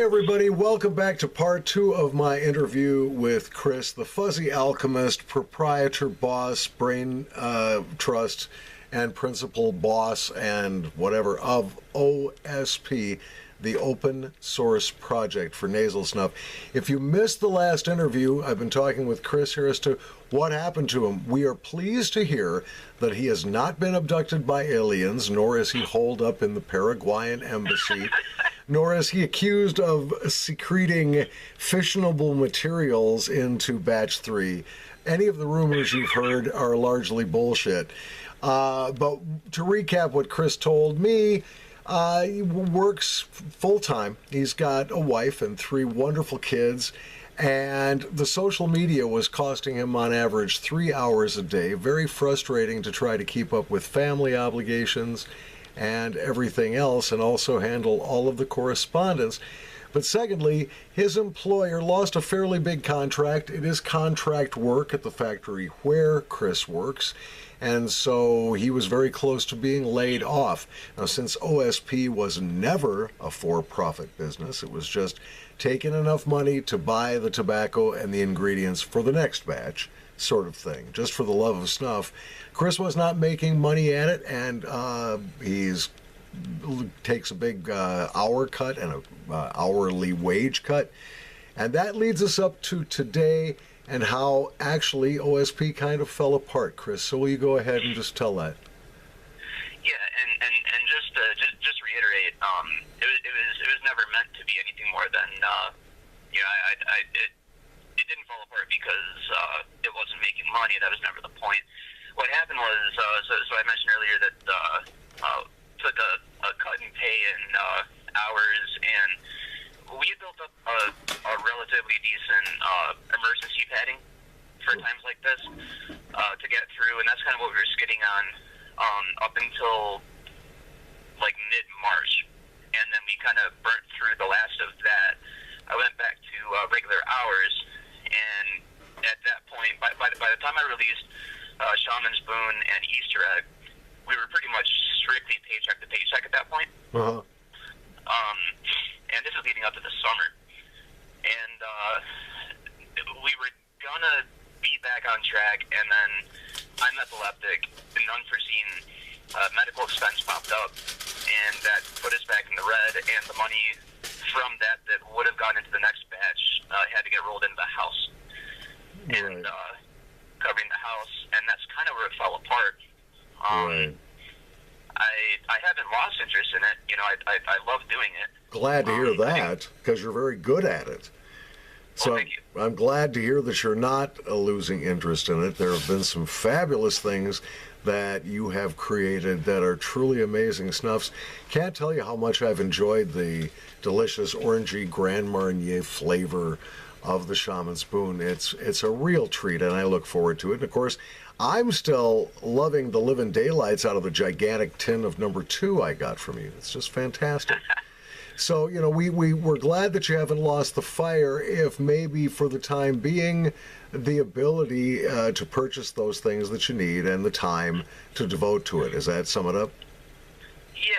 everybody. Welcome back to part 2 of my interview with Chris, the Fuzzy Alchemist, proprietor, boss, brain trust, and principal boss, and whatever, of O.S.P, the open source project for nasal snuff. If you missed the last interview, I've been talking with Chris here as to what happened to him. We are pleased to hear that he has not been abducted by aliens, nor is he holed up in the Paraguayan embassy, nor is he accused of secreting fissionable materials into batch 3. Any of the rumors you've heard are largely bullshit. But to recap what Chris told me, he works full-time. He's got a wife and 3 wonderful kids, and the social media was costing him on average 3 hours a day. Very frustrating to try to keep up with family obligations and everything else, and also handle all of the correspondence. But secondly, his employer lost a fairly big contract. It is contract work at the factory where Chris works, and so he was very close to being laid off. Now, since O.S.P was never a for-profit business, it was just taking enough money to buy the tobacco and the ingredients for the next batch, sort of thing, just for the love of snuff. Chris was not making money at it, and he's takes a big hour cut and a hourly wage cut. And that leads us up to today and how actually O.S.P kind of fell apart, Chris. So will you go ahead and just tell that? Yeah, and just reiterate, it was never meant to be anything more than it didn't fall apart because it wasn't making money. That was never the point. What happened was so I mentioned earlier that took a cut in pay and hours, and we built up a relatively decent emergency padding for times like this to get through, and that's kind of what we were skidding on up until like mid-March, and then we kind of burnt through the last of that. I went back to regular hours, and at that point, by the time I released Shaman's Boon and Easter Egg, we were pretty much strictly paycheck to paycheck at that point. Uh-huh. And this is leading up to the summer. And we were gonna be back on track, and then I'm epileptic. An unforeseen medical expense popped up, and that put us back in the red, and the money from that would have gone into the next batch had to get rolled into the house. Right. And covering the house, and that's kind of where it fell apart. Right. I haven't lost interest in it. You know, I love doing it. Glad to hear that, because you're very good at it. So thank you. I'm glad to hear that you're not losing interest in it. There have been some fabulous things that you have created that are truly amazing snuffs. Can't tell you how much I've enjoyed the delicious orangey Grand Marnier flavor of the Shaman's Boon. It's a real treat, and I look forward to it. And of course, I'm still loving the living daylights out of the gigantic tin of number 2 I got from you. It's just fantastic. So, you know, we're glad that you haven't lost the fire, if maybe for the time being, the ability to purchase those things that you need and the time to devote to it. Does that sum it up? Yeah,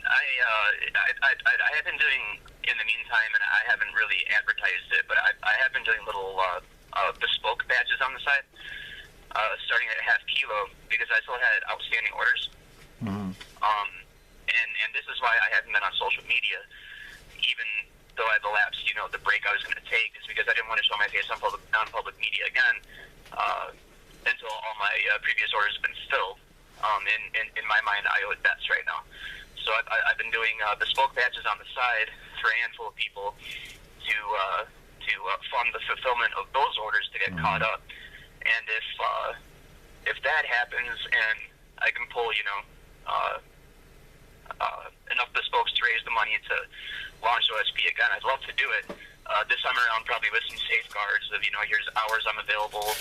I have been doing, in the meantime, and I haven't really advertised it, but I have been doing little bespoke batches on the side, starting at ½ kilo, because I still had outstanding orders. Mm-hmm. And this is why I haven't been on social media, even though I've elapsed, the break I was going to take, is because I didn't want to show my face on public media again until all my previous orders have been filled. In my mind, I owe it bets right now. So I've been doing bespoke batches on the side for a handful of people to fund the fulfillment of those orders to get caught up. And if that happens and I can pull, enough bespokes to raise the money to launch O.S.P again, I'd love to do it. This time around, probably with some safeguards of, here's hours I'm available.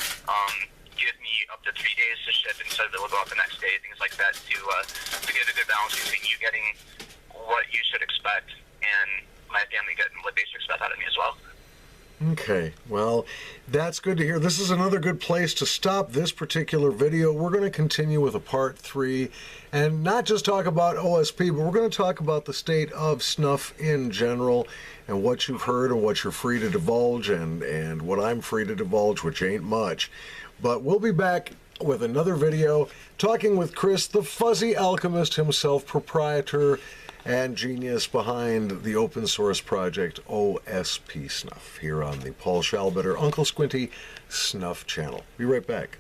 Give me up to 3 days to ship instead of it'll go out the next day, things like that, to get a good balance between you getting what you should expect and my family getting what they should expect out of me as well. Okay, well, that's good to hear. This is another good place to stop this particular video. We're going to continue with a part 3 and not just talk about O.S.P, but we're going to talk about the state of snuff in general and what you've heard and what you're free to divulge and what I'm free to divulge, which ain't much. But we'll be back with another video talking with Chris, the Fuzzy Alchemist himself, proprietor and genius behind the open source project O.S.P. Snuff, here on the Paul Schalbetter Uncle Squinty Snuff channel. Be right back.